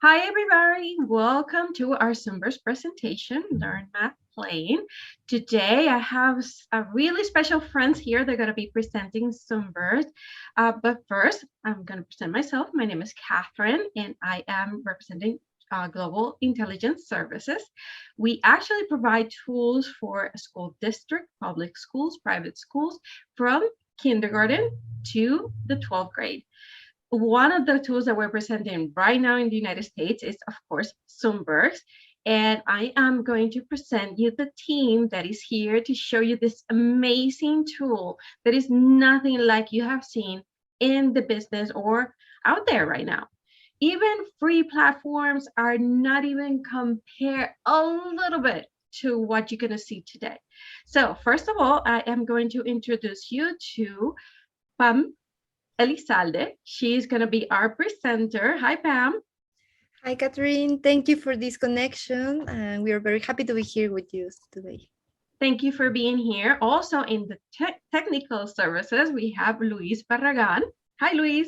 Hi, everybody. Welcome to our Sombers presentation, Learn Math Playing. Today, I have a really special friends here. They're going to be presenting Sombers. But first, I'm going to present myself. My name is Catherine, and I am representing Global Intelligence Services. We actually provide tools for a school district, public schools, private schools, from kindergarten to the 12th grade. One of the tools that we're presenting right now in the United States is, of course, Zoombers. And I am going to present you the team that is here to show you this amazing tool that is nothing like you have seen in the business or out there right now. Even free platforms are not even compared a little bit to what you're going to see today. So first of all, I am going to introduce you to Pam Elizalde. She's going to be our presenter. Hi, Pam. Hi, Catherine. Thank you for this connection. And we are very happy to be here with you today. Thank you for being here. Also in the technical services, we have Luis Barragan. Hi, Luis.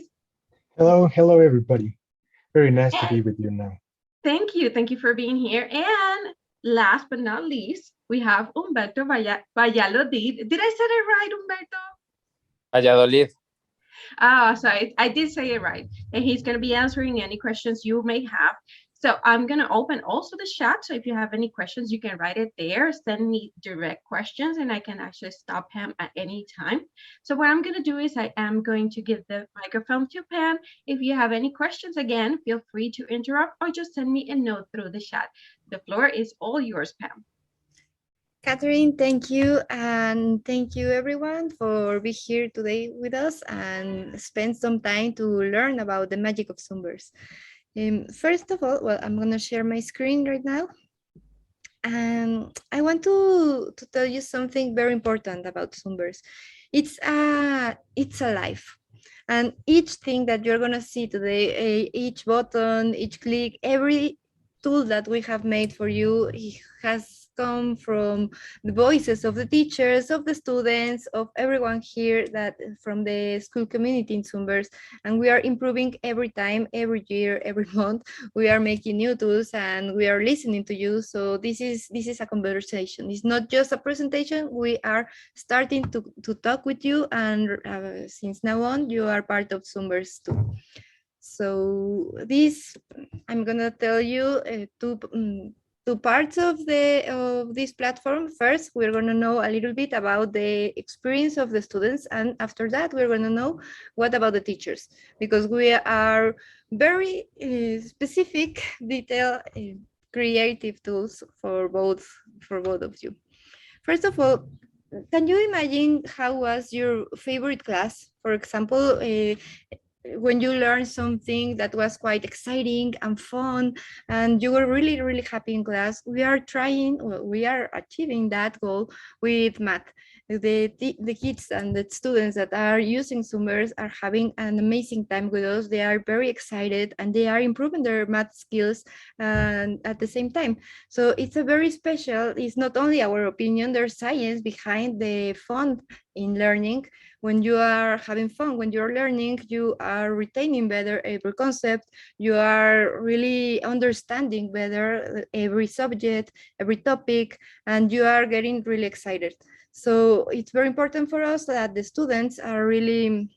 Hello everybody. Very nice to And be with you now. thank you. Thank you for being here. And last but not least, we have Humberto Valladolid. Did I say it right, Humberto? Valladolid. So I did say it right. And he's going to be answering any questions you may have. So I'm going to open also the chat. So if you have any questions, you can write it there. Send me direct questions and I can actually stop him at any time. So what I'm going to do is I am going to give the microphone to Pam. If you have any questions, again, feel free to interrupt or just send me a note through the chat. The floor is all yours, Pam. Catherine, thank you. And thank you everyone for being here today with us and spend some time to learn about the magic of Sombers. First of all, well, I'm going to share my screen right now. And I want to tell you something very important about Sombers. It's a life. And each thing that you're going to see today, each button, each click, every tool that we have made for you has come from the voices of the teachers, of the students, of everyone here that from the school community in Sombers. And we are improving every time, every year, every month. We are making new tools and we are listening to you. So this is a conversation. It's not just a presentation. We are starting to talk with you, and since now on, you are part of Sombers too. So this, I'm gonna tell you two parts of this platform. First, we're gonna know a little bit about the experience of the students, and after that, we're gonna know what about the teachers, because we are very specific, detailed, creative tools for both of you. First of all, can you imagine how was your favorite class? For example, when you learned something that was quite exciting and fun and you were really, really happy in class. We are achieving that goal with math. The kids and the students that are using Sombers are having an amazing time with us. They are very excited and they are improving their math skills and at the same time. So it's a very special, it's not only our opinion, there's science behind the fun in learning. When you are having fun, when you're learning, you are retaining better every concept, you are really understanding better every subject, every topic, and you are getting really excited. So it's very important for us that the students are really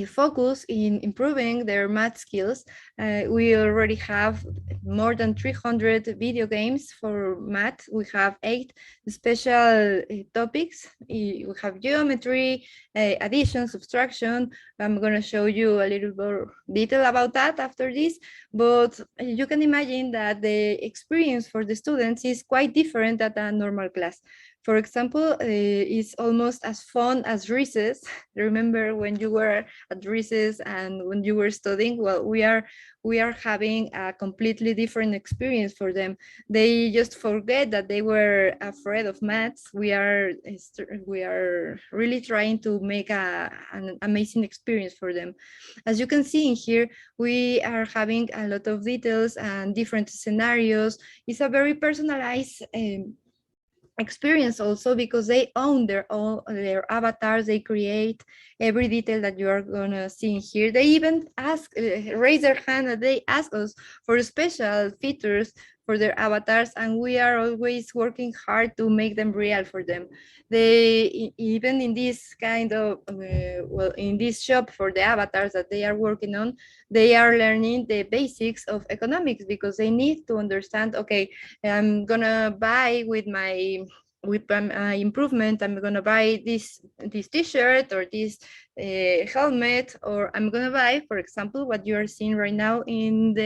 focus in improving their math skills. We already have more than 300 video games for math. We have 8 special topics. We have geometry, addition, subtraction. I'm going to show you a little more detail about that after this, but you can imagine that the experience for the students is quite different than a normal class. For example, it's almost as fun as recess. Remember when you were at recess and when you were studying? Well, we are having a completely different experience for them. They just forget that they were afraid of maths. We are really trying to make an amazing experience for them. As you can see in here, we are having a lot of details and different scenarios. It's a very personalized experience also because they own their avatars they create. every detail that you are gonna see here. They even raise their hand, and they ask us for special features for their avatars, and we are always working hard to make them real for them. Even in this kind of in this shop for the avatars that they are working on, they are learning the basics of economics, because they need to understand, okay, I'm gonna buy with my improvement, I'm gonna buy this t-shirt or this helmet, or I'm gonna buy, for example, what you are seeing right now in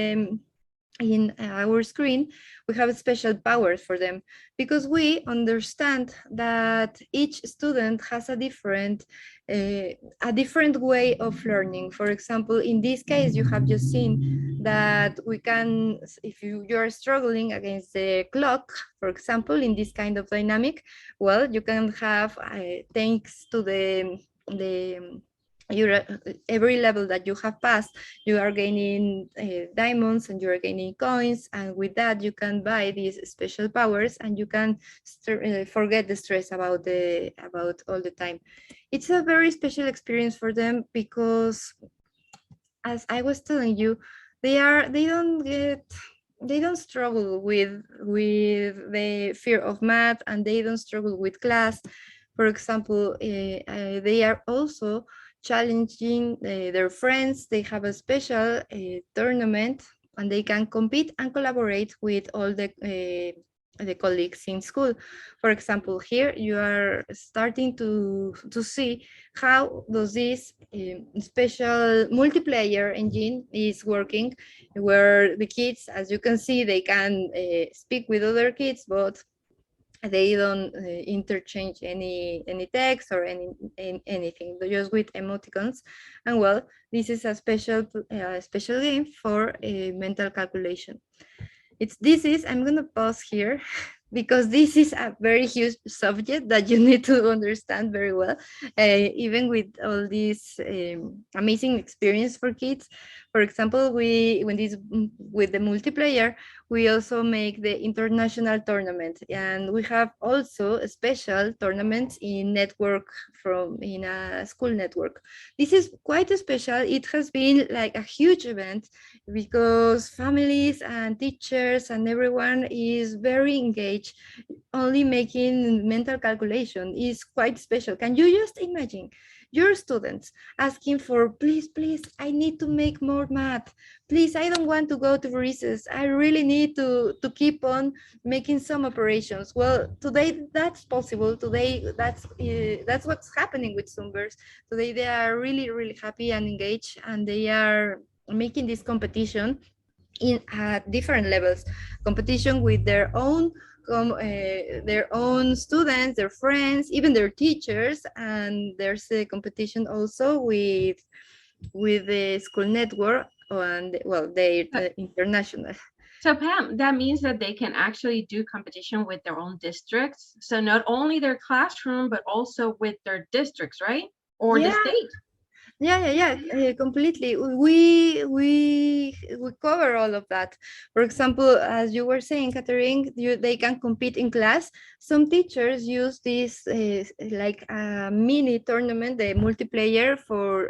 our screen. We have special powers for them, because we understand that each student has a different way of learning. For example, in this case, you have just seen that we can, if you're struggling against the clock, for example, in this kind of dynamic, well, you can have, thanks to the your every level that you have passed, you are gaining diamonds, and you are gaining coins, and with that you can buy these special powers, and you can forget the stress about all the time. It's a very special experience for them, because, as I was telling you, they don't struggle with the fear of math, and they don't struggle with class. For example, they are also challenging their friends. They have a special tournament, and they can compete and collaborate with all the colleagues in school. For example, here you are starting to see how does this special multiplayer engine is working, where the kids, as you can see, they can speak with other kids, but they don't interchange any text or anything. They're just with emoticons. And well, this is a special game for mental calculation. I'm gonna pause here because this is a very huge subject that you need to understand very well, even with all this amazing experience for kids. For example, with the multiplayer, we also make the international tournament, and we have also special tournaments in network, from in a school network. This is quite special. It has been like a huge event, because families and teachers and everyone is very engaged. Only making mental calculation is quite special. Can you just imagine your students asking for, please, please, I need to make more math. Please, I don't want to go to recess. I really need to keep on making some operations. Well, today that's possible. Today that's what's happening with Sombers. Today they are really, really happy and engaged, and they are making this competition in at different levels. Competition with their own students, their friends, even their teachers, and there's a competition also with the school network, and well, they So, international. so Pam, that means that they can actually do competition with their own districts. So not only their classroom, but also with their districts, right? Or the Yeah, state. completely. We cover all of that. For example, as you were saying, Catherine, they can compete in class. Some teachers use this like a mini tournament, the multiplayer for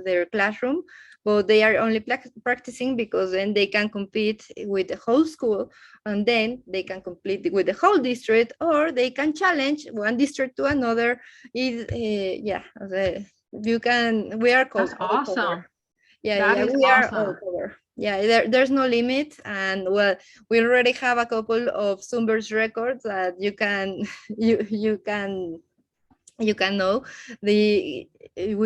their classroom, but they are only practicing, because then they can compete with the whole school, and then they can compete with the whole district, or they can challenge one district to another. You can, we are That's all covered. awesome. Yeah, That is we are all awesome. covered. Yeah, there's no limit. And well, we already have a couple of Sombers records that you can you can know. We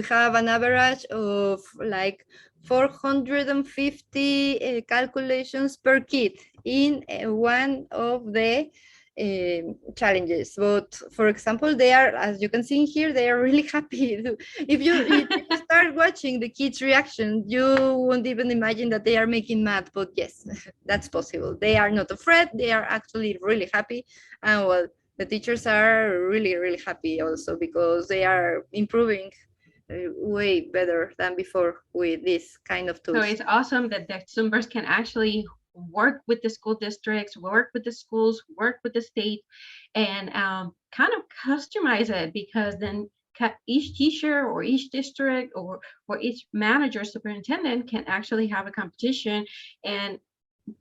have an average of like 450 calculations per kid in one of the challenges. But for example, they are, as you can see here, they are really happy. If you start watching the kids reaction, you won't even imagine that they are making math. But yes, that's possible. They are not afraid. They are actually really happy. And well, the teachers are really, really happy also, because they are improving way better than before with this kind of So tools. it's awesome that the Zoombers can actually work with the school districts, work with the schools, work with the state, and kind of customize it, because then each teacher or each district or each manager superintendent can actually have a competition and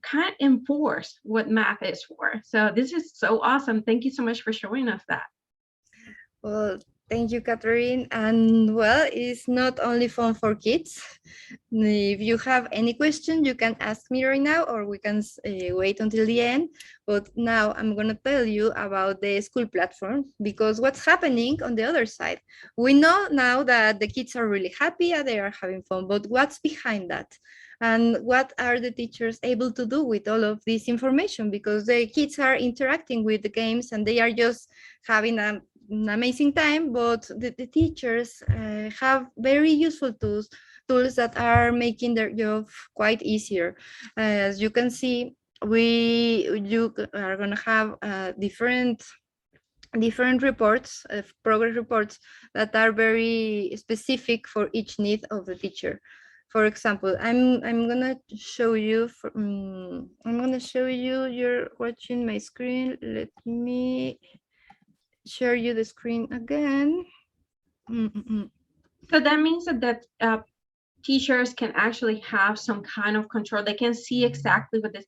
kind of enforce what math is for. So this is so awesome. Thank you so much for showing us that. Well, thank you, Catherine. And well, it's not only fun for kids. If you have any question, you can ask me right now, or we can wait until the end. But now I'm going to tell you about the school platform, because what's happening on the other side. We know now that the kids are really happy and they are having fun, but what's behind that? And what are the teachers able to do with all of this information? Because the kids are interacting with the games and they are just having an amazing time, but the teachers have very useful tools that are making their job quite easier. As you can see, you are going to have different reports, progress reports that are very specific for each need of the teacher. For example, I'm gonna show you. I'm gonna show you. You're watching my screen. Let me share you the screen again. So that means that teachers can actually have some kind of control. They can see exactly what the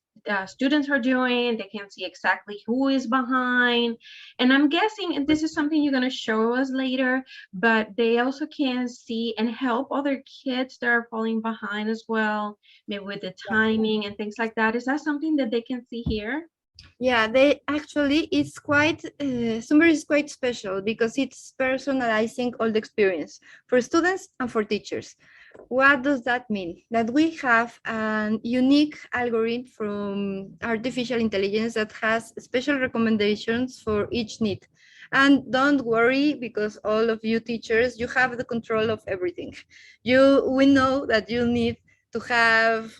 students are doing. They can see exactly who is behind. And I'm guessing, and this is something you're going to show us later, but they also can see and help other kids that are falling behind as well, maybe with the timing and things like that. Is that something that they can see here? Yeah, they actually, it's quite, Summer is quite special because it's personalizing all the experience for students and for teachers. What does that mean? That we have a unique algorithm from artificial intelligence that has special recommendations for each need. And don't worry, because all of you teachers, you have the control of everything. We know that you need to have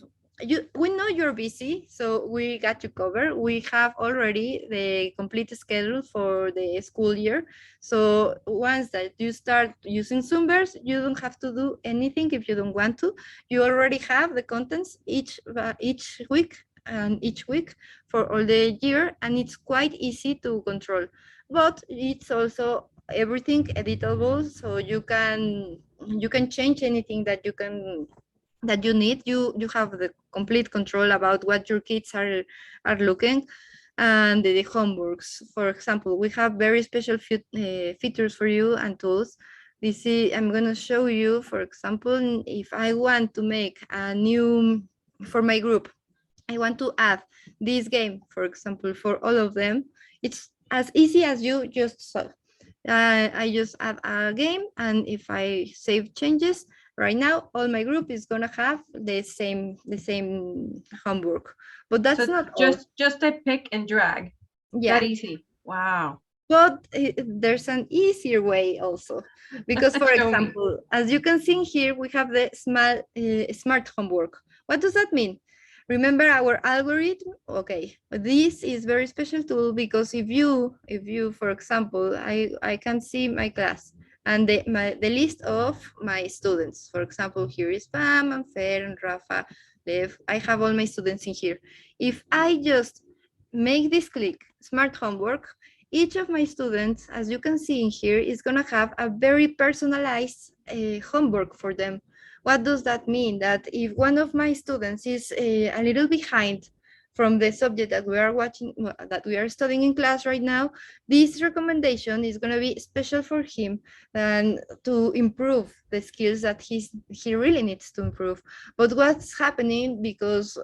we know you're busy, so we got you covered. We have already the complete schedule for the school year. So once that you start using Zoombers, you don't have to do anything if you don't want to. You already have the contents each week and each week for all the year, and it's quite easy to control. But it's also everything editable, so you can change anything that you need. You have the complete control about what your kids are looking. And the homeworks, for example, we have very special features for you and tools. I'm going to show you, for example, if I want to make a new for my group, I want to add this game, for example, for all of them. It's as easy as you just saw. I just add a game, and if I save changes, right now all my group is gonna have the same homework. But that's So not all. just a pick and drag. Yeah, That easy. Wow. but there's an easier way also, because for Show me. example, as you can see here, we have the smart homework. What does that mean? Remember our algorithm? Okay, this is very special tool, because if you for example, I can see my class and the list of my students. For example, here is Pam and Fer and Rafa, Lev. I have all my students in here. If I just make this click, smart homework, each of my students, as you can see in here, is going to have a very personalized homework for them. What does that mean? That if one of my students is a little behind from the subject that we are watching, that we are studying in class right now, this recommendation is going to be special for him and to improve the skills that he really needs to improve. But what's happening, because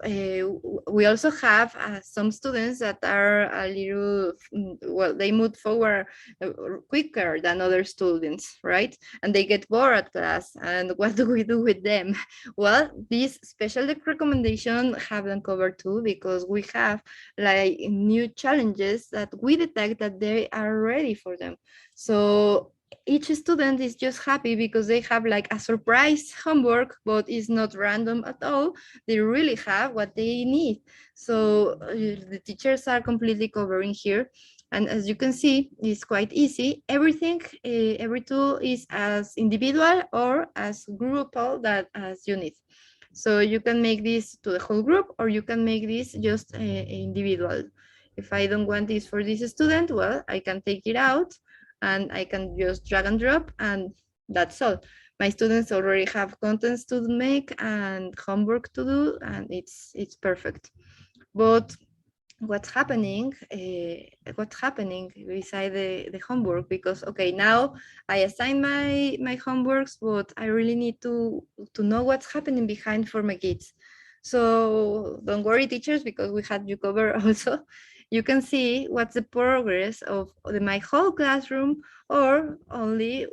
we also have some students that are a little, well, they move forward quicker than other students, right? And they get bored at class. And what do we do with them? Well, this special recommendation have them covered too, because we have like new challenges that we detect that they are ready for them. So each student is just happy because they have like a surprise homework, but it's not random at all. They really have what they need. So the teachers are completely covering here. And as you can see, it's quite easy. Everything, every tool is as individual or as groupal that as you need. So you can make this to the whole group, or you can make this just individual. If I don't want this for this student, well, I can take it out and I can just drag and drop, and that's all. My students already have contents to make and homework to do, and it's perfect. But what's happening beside the homework, because okay, now I assign my homeworks, but I really need to know what's happening behind for my kids. So don't worry, teachers, because we had you covered also. You can see what's the progress of my whole classroom, or only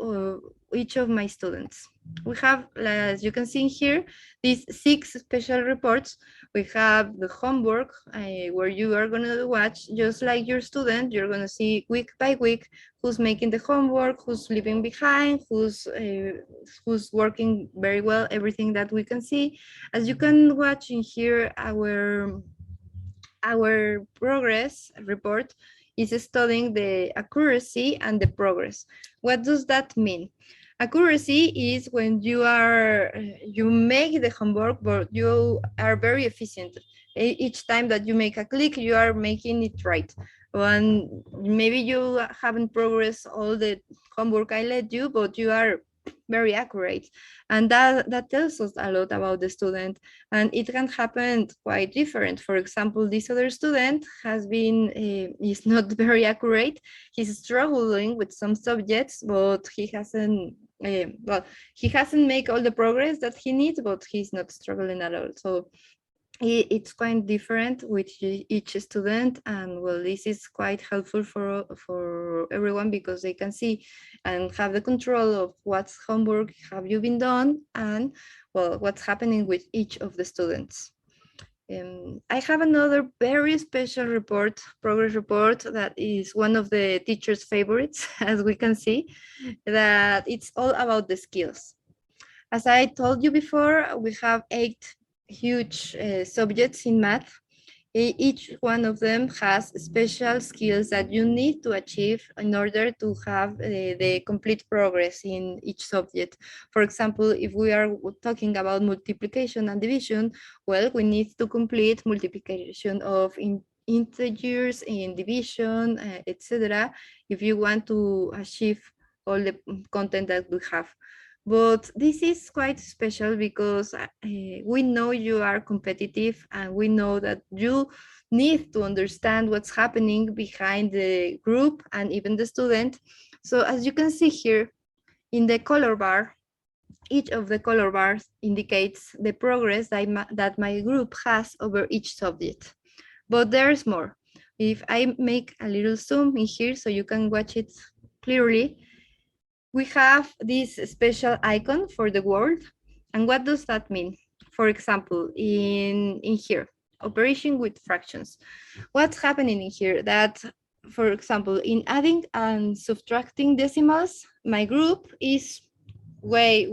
each of my students. We have, as you can see here, these 6 special reports. We have the homework, where you are going to watch, just like your student, you're going to see week by week who's making the homework, who's leaving behind, who's working very well, everything that we can see. As you can watch in here, our progress report is studying the accuracy and the progress. What does that mean? Accuracy is when you make the homework, but you are very efficient. Each time that you make a click, you are making it right. And maybe you haven't progressed all the homework I let you, but you are very accurate. And that tells us a lot about the student. And it can happen quite different. For example, this other student is not very accurate. He's struggling with some subjects, but he hasn't made all the progress that he needs, but he's not struggling at all. So it's quite different with each student, and well, this is quite helpful for everyone, because they can see and have the control of what's homework have you been done, and well, what's happening with each of the students. I have another very special report, progress report, that is one of the teachers' favorites, as we can see, that it's all about the skills. As I told you before, we have 8 huge subjects in math. Each one of them has special skills that you need to achieve in order to have the complete progress in each subject. For example, if we are talking about multiplication and division, well, we need to complete multiplication of integers in division, etc., if you want to achieve all the content that we have. But this is quite special because we know you are competitive, and we know that you need to understand what's happening behind the group and even the student. So as you can see here in the color bar, each of the color bars indicates the progress that my group has over each subject. But there's more. If I make a little zoom in here so you can watch it clearly, we have this special icon for the word. And what does that mean? For example, in here, operation with fractions. What's happening in here? That, for example, in adding and subtracting decimals, my group is way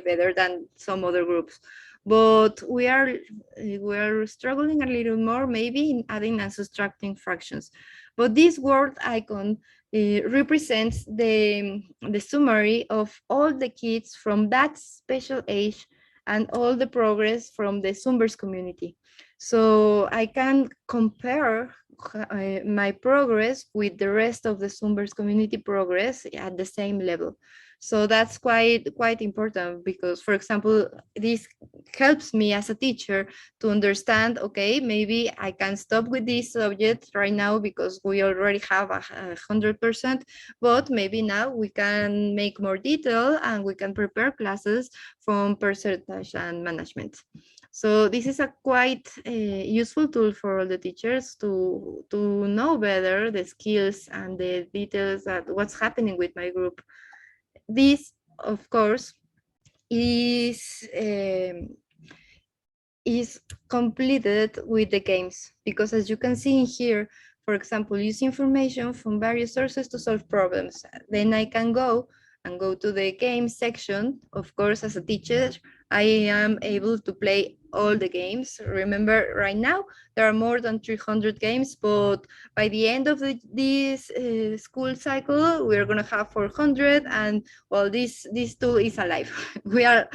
better than some other groups. But we are struggling a little more maybe in adding and subtracting fractions. But this word icon represents the summary of all the kids from that special age and all the progress from the Sombers community. So I can compare my progress with the rest of the Sombers community progress at the same level. So that's quite important, because, for example, this helps me as a teacher to understand, okay, maybe I can stop with this subject right now because we already have 100%, but maybe now we can make more detail and we can prepare classes from percentage and management. So this is a quite useful tool for all the teachers to know better the skills and the details that what's happening with my group. This, of course, is completed with the games, because as you can see in here, for example, use information from various sources to solve problems. Then I can go to the game section. Of course, as a teacher, I am able to play all the games. Remember, right now, there are more than 300 games, but by the end of this school cycle, we're going to have 400, and well, this tool is alive. We are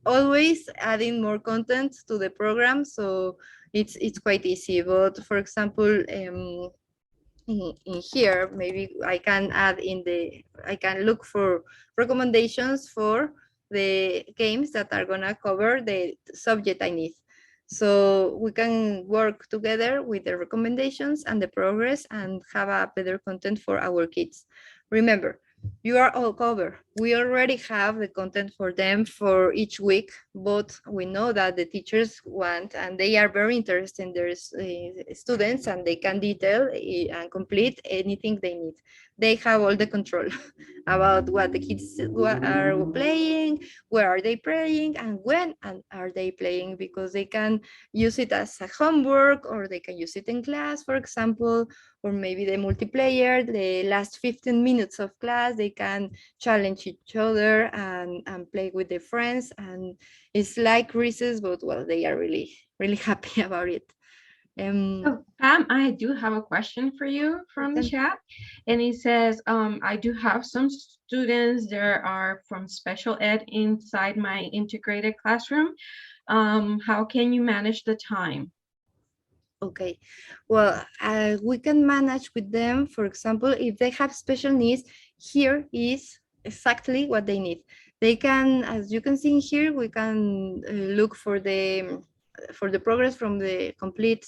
always adding more content to the program, so it's quite easy. But for example, in here, maybe I can add I can look for recommendations for the games that are gonna cover the subject I need. So we can work together with the recommendations and the progress and have a better content for our kids. Remember, you are all covered. We already have the content for them for each week, but we know that the teachers want and they are very interested in their students, and they can detail and complete anything they need. They have all the control about what the kids are playing, where are they playing, and when and are they playing, because they can use it as a homework, or they can use it in class, for example, or maybe the multiplayer, the last 15 minutes of class, they can challenge each other and play with their friends. And it's like recess, but well, they are really, really happy about it. So, Pam, I do have a question for you from the chat. And it says, I do have some students that are from special ed inside my integrated classroom. How can you manage the time? Okay, well, we can manage with them. For example, if they have special needs, here is exactly what they need. They can, as you can see in here, we can look for the progress from the complete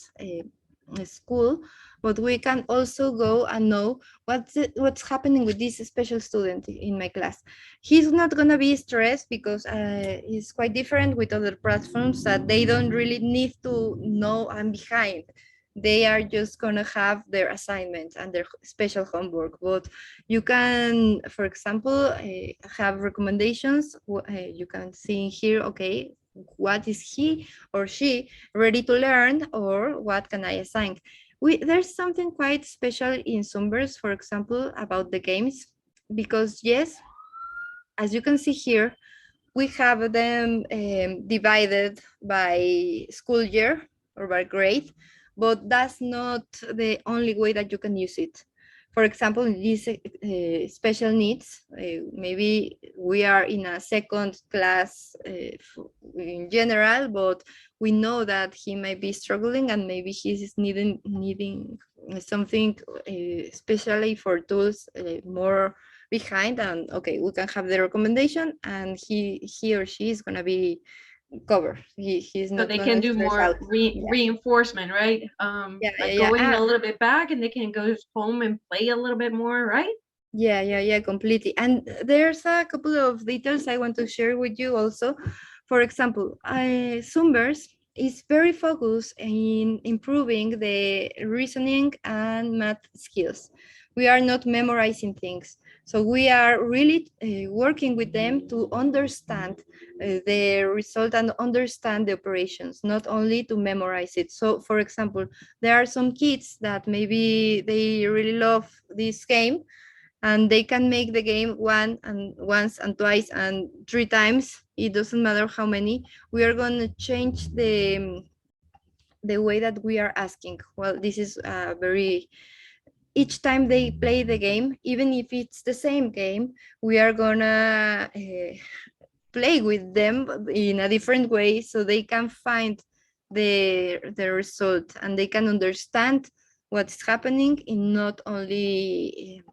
school, but we can also go and know what's happening with this special student in my class. He's not gonna be stressed because it's quite different with other platforms that they don't really need to know I'm behind. They are just gonna have their assignments and their special homework. But you can, for example, have recommendations. You can see here, okay, what is he or she ready to learn, or what can I assign? There's something quite special in Sombers, for example, about the games, because yes, as you can see here, we have them divided by school year or by grade, but that's not the only way that you can use it. For example, in these special needs, maybe we are in a second class in general, but we know that he might be struggling and maybe he's needing something especially for tools more behind. And okay, we can have the recommendation, and he or she is gonna be covered. He's So not they can gonna do stress more out. Yeah, reinforcement, right? yeah, Like yeah, going yeah. a little bit back and they can go home and play a little bit more, right? Yeah, completely. And there's a couple of details I want to share with you also. For example, Sombers is very focused in improving the reasoning and math skills. We are not memorizing things. So we are really working with them to understand the result and understand the operations, not only to memorize it. So for example, there are some kids that maybe they really love this game, and they can make the game once and twice and three times. It doesn't matter how many. We are going to change the way that we are asking. Well, this is very, each time they play the game, even if it's the same game, we are gonna play with them in a different way so they can find the result, and they can understand what's happening in not only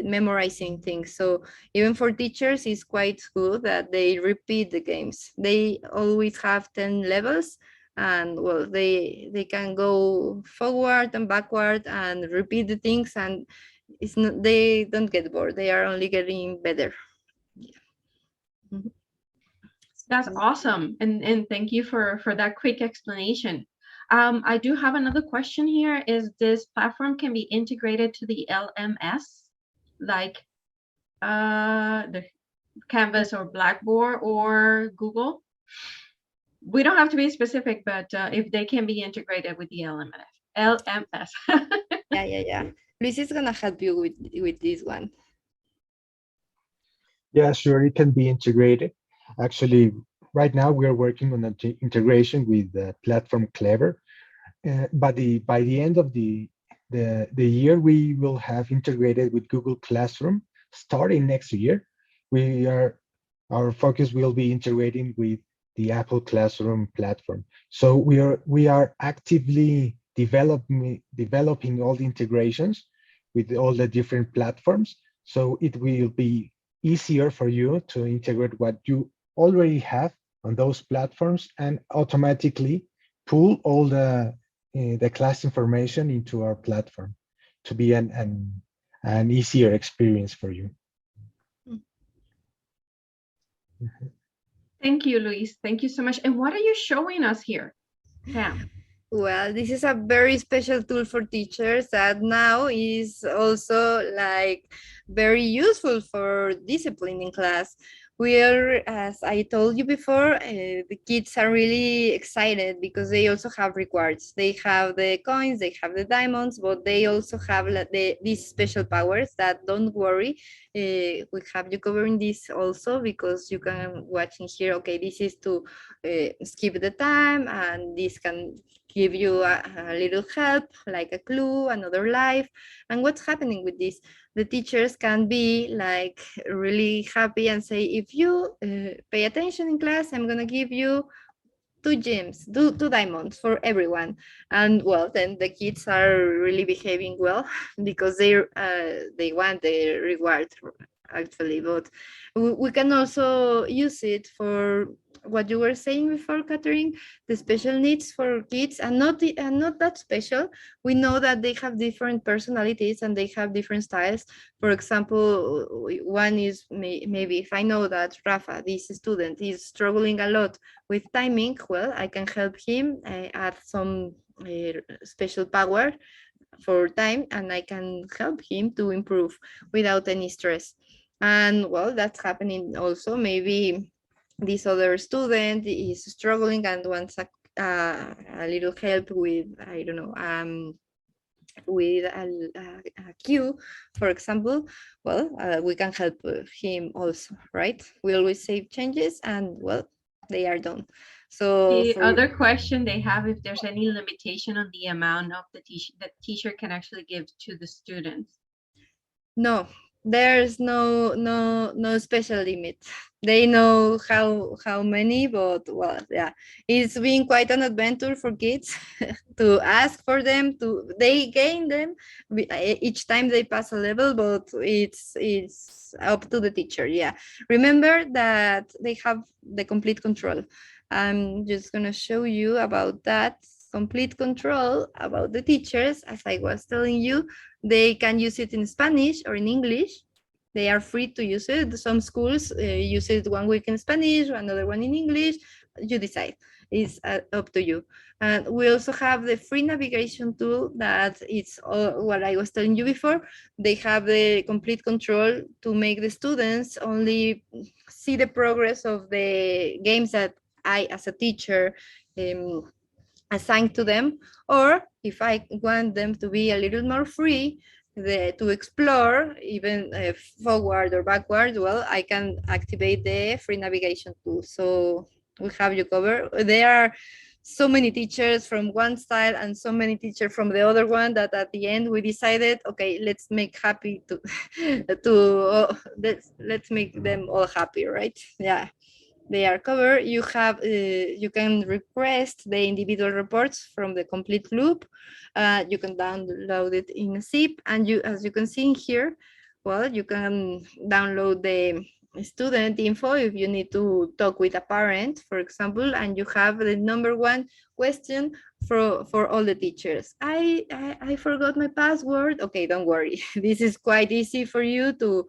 memorizing things. So even for teachers, it's quite good that they repeat the games. They always have 10 levels, and well, they can go forward and backward and repeat the things, and it's not, they don't get bored, they are only getting better. Yeah. Mhm. That's awesome. And thank you for that quick explanation. I do have another question here. Is this platform can be integrated to the LMS, like the Canvas or Blackboard or Google? We don't have to be specific, but if they can be integrated with the LMS. Yeah. Luis is gonna help you with this one. Yeah, sure, it can be integrated. Actually, right now we are working on an integration with the platform Clever. But by the end of the year, we will have integrated with Google Classroom. Starting next year, we are our focus will be integrating with the Apple Classroom platform. So we are actively developing all the integrations with all the different platforms. So it will be easier for you to integrate what you already have on those platforms and automatically pull all the class information into our platform to be an easier experience for you. Thank you, Luis. Thank you so much. And what are you showing us here, Pam? Well, this is a very special tool for teachers that now is also like very useful for discipline in class. We are, as I told you before, the kids are really excited because they also have rewards. They have the coins, they have the diamonds, but they also have these special powers that, don't worry, we have you covering this also, because you can watch in here, okay, this is to skip the time, and this can give you a little help, like a clue, another life. And what's happening with this? The teachers can be like really happy and say, if you pay attention in class, I'm gonna give you 2 gems, two diamonds for everyone. And well, then the kids are really behaving well because they want the reward actually. But we can also use it for what you were saying before, Catherine, the special needs for kids, and not that special. We know that they have different personalities and they have different styles. For example, one is maybe if I know that Rafa, this student, is struggling a lot with timing, well, I can help him add some special power for time, and I can help him to improve without any stress. And well, that's happening also. Maybe this other student is struggling and wants a little help with, I don't know, with a queue, for example. Well, we can help him also, right? We always save changes, and well, they are done. So The for other question they have, if there's any limitation on the amount of the teacher can actually give to the students. no, there's no special limit. They know how many, but well, yeah, it's been quite an adventure for kids to ask for them. They gain them each time they pass a level, but it's up to the teacher. Yeah, remember that they have the complete control. I'm just gonna show you about that complete control about the teachers. As I was telling you, they can use it in Spanish or in English. They are free to use it. Some schools use it one week in Spanish, another one in English. You decide. It's up to you. And we also have the free navigation tool that it's what I was telling you before. They have the complete control to make the students only see the progress of the games that I, as a teacher, assigned to them, or if I want them to be a little more free to explore, even forward or backward, well, I can activate the free navigation tool. So we have you covered. There are so many teachers from one style and so many teachers from the other one that at the end we decided, okay, let's make happy to let's make them all happy, right? Yeah, they are covered. You have you can request the individual reports from the complete loop. You can download it in a zip, and you, as you can see in here, well, you can download the student info if you need to talk with a parent, for example, and you have the number one question for all the teachers. I forgot my password. Okay, don't worry. This is quite easy for you to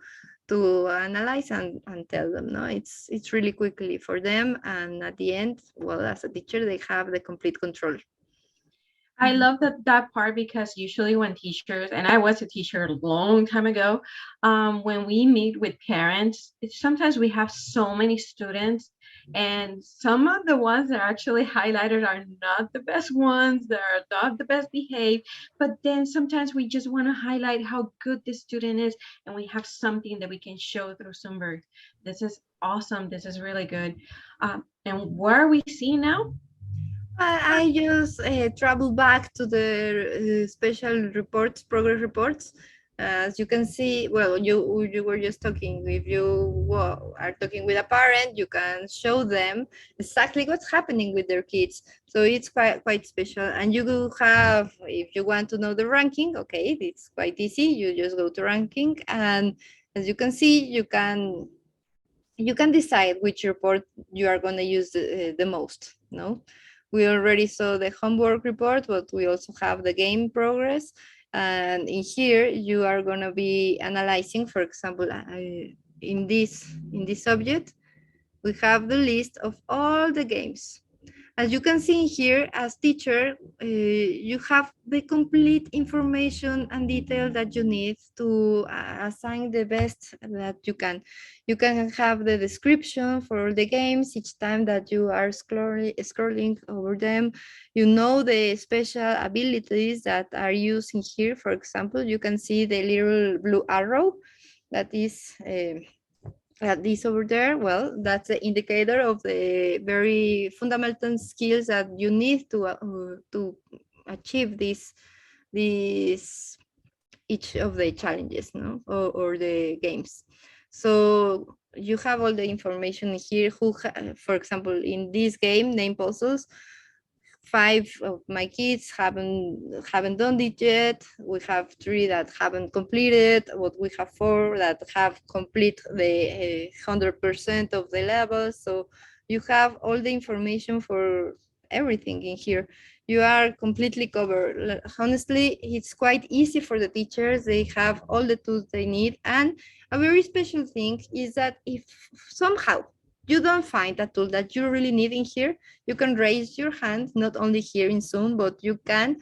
analyze and tell them. No, it's really quickly for them, and at the end, well, as a teacher, they have the complete control. I love that part, because usually when teachers, and I was a teacher a long time ago, when we meet with parents, sometimes we have so many students, and some of the ones that are actually highlighted are not the best ones, they're not the best behaved, but then sometimes we just want to highlight how good the student is, and we have something that we can show through Sombers. This is awesome. This is really good. And what are we seeing now? I just travel back to the special reports, progress reports. As you can see, well, you were just talking. If you are talking with a parent, you can show them exactly what's happening with their kids. So it's quite special. And you will have, if you want to know the ranking, okay, it's quite easy. You just go to ranking, and as you can see, you can decide which report you are going to use the most. No, we already saw the homework report, but we also have the game progress, and in here you are going to be analyzing, for example, in this subject we have the list of all the games. As you can see here, as teacher, you have the complete information and detail that you need to assign the best that you can. You can have the description for the games each time that you are scrolling over them. You know the special abilities that are used in here. For example, you can see the little blue arrow that is this over there. Well, that's the indicator of the very fundamental skills that you need to achieve this each of the challenges, no, or the games. So you have all the information here. For example, in this game, name puzzles, 5 of my kids haven't done it yet. We have 3 that haven't completed. But we have 4 that have complete the 100% of the levels. So you have all the information for everything in here. You are completely covered. Honestly, it's quite easy for the teachers. They have all the tools they need. And a very special thing is that if somehow you don't find a tool that you really need in here, you can raise your hand, not only here in Zoom, but you can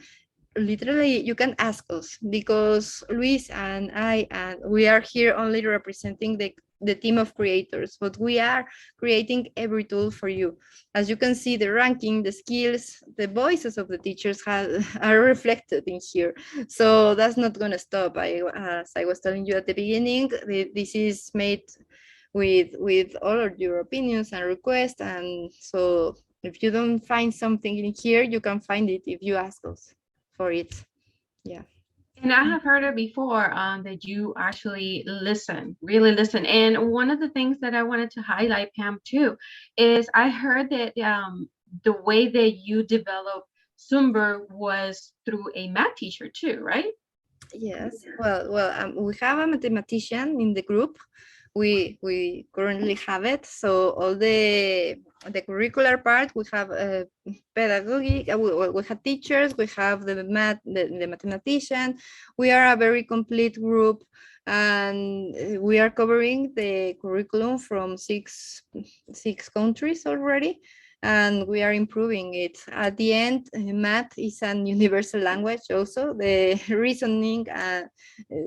literally, you can ask us, because Luis and I, and we are here only representing the team of creators, but we are creating every tool for you. As you can see, the ranking, the skills, the voices of the teachers are reflected in here. So that's not going to stop. As I was telling you at the beginning, this is made with all of your opinions and requests. And so if you don't find something in here, you can find it if you ask us for it. Yeah. And I have heard it before that you actually listen, really listen. And one of the things that I wanted to highlight, Pam, too, is I heard that the way that you develop Zumber was through a math teacher too, right? Yes. Well, we have a mathematician in the group. We currently have it. So all the curricular part, we have pedagogic. We have teachers. We have the mathematician. We are a very complete group, and we are covering the curriculum from six countries already, and we are improving it. At the end, math is an universal language also. The reasoning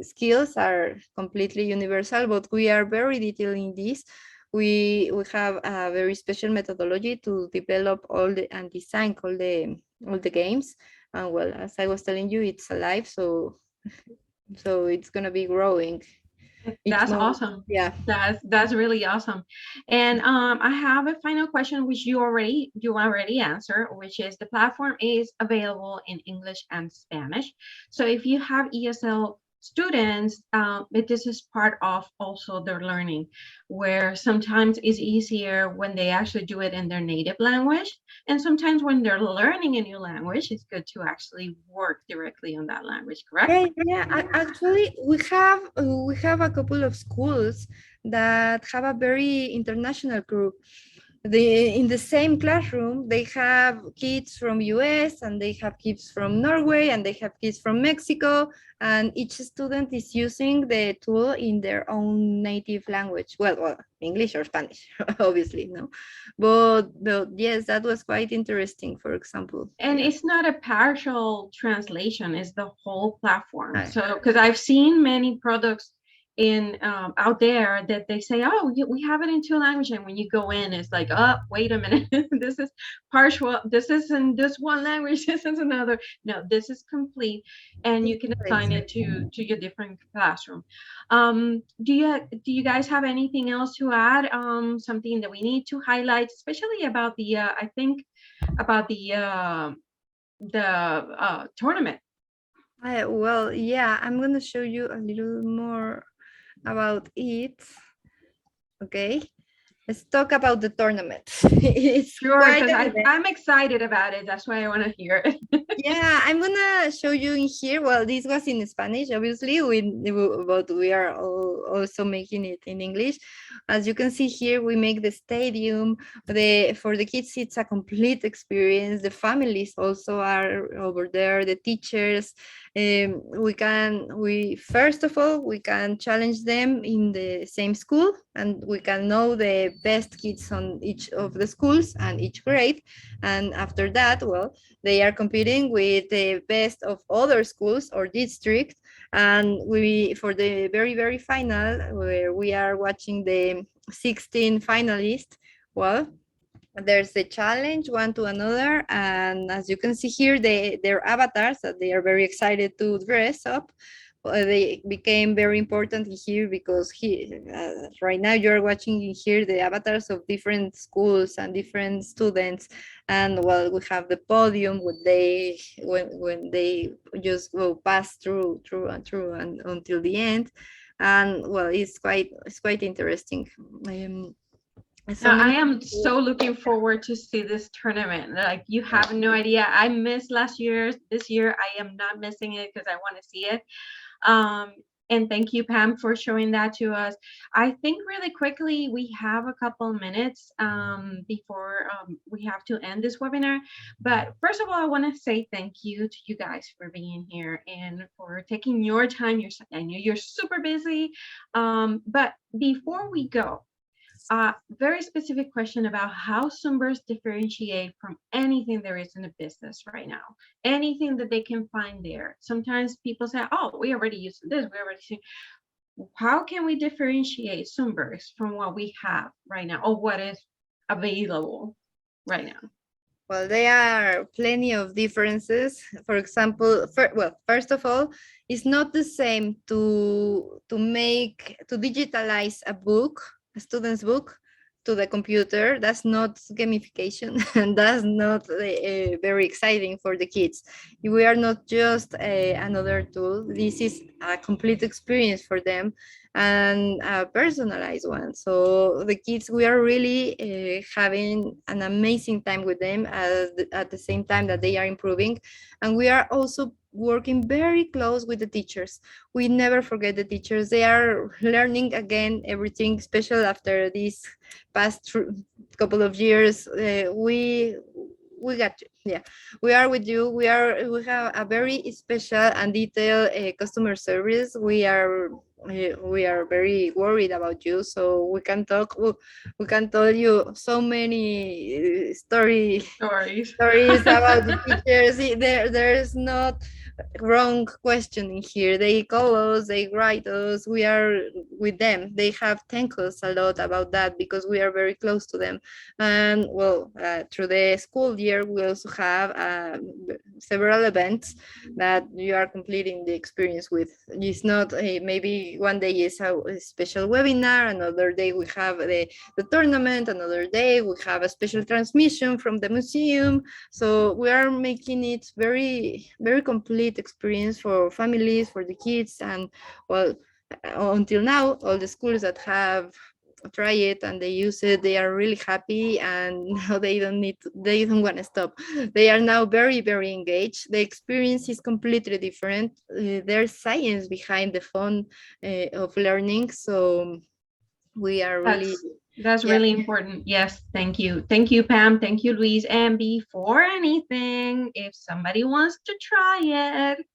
skills are completely universal, but we are very detailed in this. We have a very special methodology to develop all the and design all the games. And well, as I was telling you, it's alive, so it's gonna be growing each That's month. awesome. Yeah. That's really awesome. And I have a final question, which you already answered, which is the platform is available in English and Spanish. So if you have ESL students, this is part of also their learning, where sometimes it's easier when they actually do it in their native language, and sometimes when they're learning a new language, it's good to actually work directly on that language. Correct? Yeah. Actually, we have a couple of schools that have a very international group. In the same classroom, they have kids from US, and they have kids from Norway, and they have kids from Mexico, and each student is using the tool in their own native language. Well, English or Spanish, obviously, no. But yes, that was quite interesting, for example. And Yeah. it's not a partial translation, it's the whole platform. Uh, So because I've seen many products in out there that they say, oh, we have it in 2 languages, and when you go in, it's like, oh, wait a minute, this is partial, this is in this one language, this is another. No, this is complete, and you can assign it to your different classroom. Do you guys have anything else to add, something that we need to highlight, especially about the I think about the tournament? Well, yeah, I'm gonna show you a little more about it. Okay, let's talk about the tournament. It's Sure, quite because an event. I'm excited about it. That's why I want to hear it. Yeah, I'm gonna show you in here. Well, this was in Spanish, obviously, but we are also making it in English. As you can see here, we make the stadium. For the kids, it's a complete experience. The families also are over there. The teachers. We first of all we can challenge them in the same school, and we can know the best kids on each of the schools and each grade. And after that, well, they are competing with the best of other schools or districts. And we, for the very final, where we are watching the 16 finalists, well, there's a challenge one to another. And as you can see here, their avatars that they are very excited to dress up. They became very important here because right now you're watching here the avatars of different schools and different students. And well, we have the podium when they just go pass through and until the end. And well, it's quite interesting. So Now, I many am people. so looking forward to see this tournament. Like, you have no idea. I missed last year's. This year, I am not missing it because I want to see it. Um, and thank you, Pam, for showing that to us. I think really quickly, we have a couple minutes before we have to end this webinar. But first of all, I want to say thank you to you guys for being here and for taking your time. I know you're super busy. But before we go, very specific question about how Sombers differentiate from anything there is in the business right now, anything that they can find there. Sometimes people say, oh, we already using this, we already see. How can we differentiate Sombers from what we have right now or what is available right now? Well, there are plenty of differences. For example, first of all, it's not the same to digitalize a book, a student's book, to the computer. That's not gamification, and that's not very exciting for the kids. We are not just another tool. This is a complete experience for them and a personalized one. So the kids, we are really having an amazing time with them at the same time that they are improving. And we are also working very close with the teachers. We never forget the teachers. They are learning again everything special after these past couple of years. We got you. Yeah, we are with you. We have a very special and detailed customer service. We are very worried about you, so we can tell you so many Stories. stories about the teachers. There's not wrong questioning here. They call us, they write us, we are with them. They have thanked us a lot about that because we are very close to them. And well, through the school year, we also have several events that you are completing the experience with. It's not maybe one day is a special webinar, another day we have the tournament, another day we have a special transmission from the museum. So we are making it very complete experience for families, for the kids. And well, until now, all the schools that have try it and they use it, they are really happy, and now they don't want to stop. They are now very engaged. The experience is completely different. There's science behind the fun of learning. So we are really, That's yeah. really important. Yes, thank you. Thank you, Pam. Thank you, Luis. And before anything, if somebody wants to try it,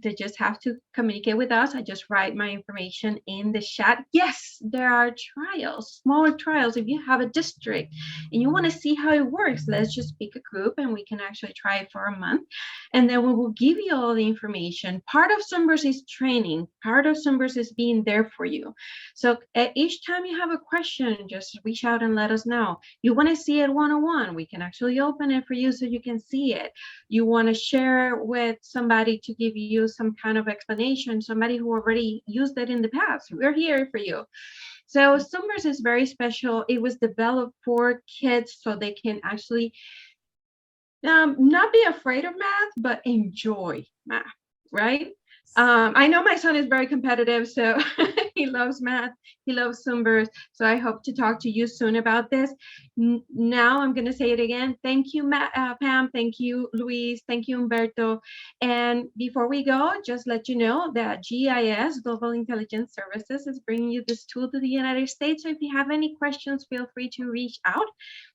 they just have to communicate with us. I just write my information in the chat. Yes, there are trials, smaller trials. If you have a district and you want to see how it works, let's just pick a group and we can actually try it for a month. And then we will give you all the information. Part of Sombers is training. Part of Sombers is being there for you. So each time you have a question, just reach out and let us know. You want to see it one-on-one, we can actually open it for you so you can see it. You want to share with somebody to give you some kind of explanation, somebody who already used it in the past, we're here for you. So Sombers is very special. It was developed for kids so they can actually Not be afraid of math, but enjoy math, right? I know my son is very competitive, so he loves math. He loves Sombers. So I hope to talk to you soon about this. Now I'm going to say it again. Thank you, Pam. Thank you, Luis. Thank you, Humberto. And before we go, just let you know that GIS, Global Intelligence Services, is bringing you this tool to the United States. So if you have any questions, feel free to reach out.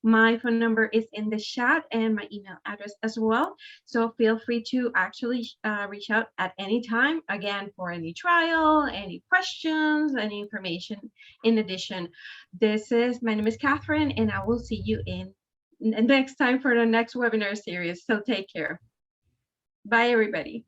My phone number is in the chat and my email address as well. So feel free to actually reach out at any time, again, for any trial, any questions, any information in addition. My name is Catherine, and I will see you in next time for the next webinar series. So take care. Bye, everybody.